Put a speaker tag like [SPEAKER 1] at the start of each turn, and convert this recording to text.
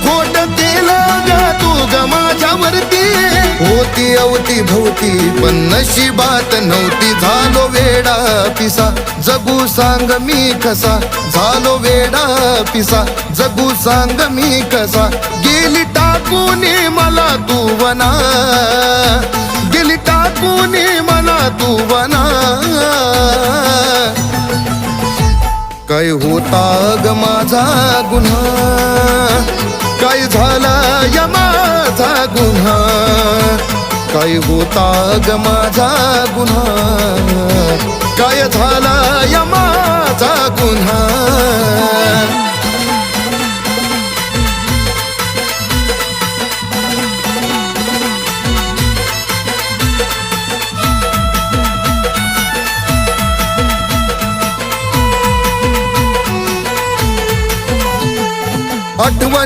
[SPEAKER 1] खोट केलं ग तू ग माझ्यावरती. होती अवती भोवती पण नशिबात नव्हती. झालो वेडा पिसा जगू सांग मी कसा. झालो वेडा पिसा जगू सांग मी कसा. गेली टाकून मला तू वना. गेली टाकून मला तू वना. काय होता ग माझा गुन्हा. काय झाला या माझा गुन्हा. काय होता ग माझा गुन्हा. काय झाला या माझा गुन्हा. आठवण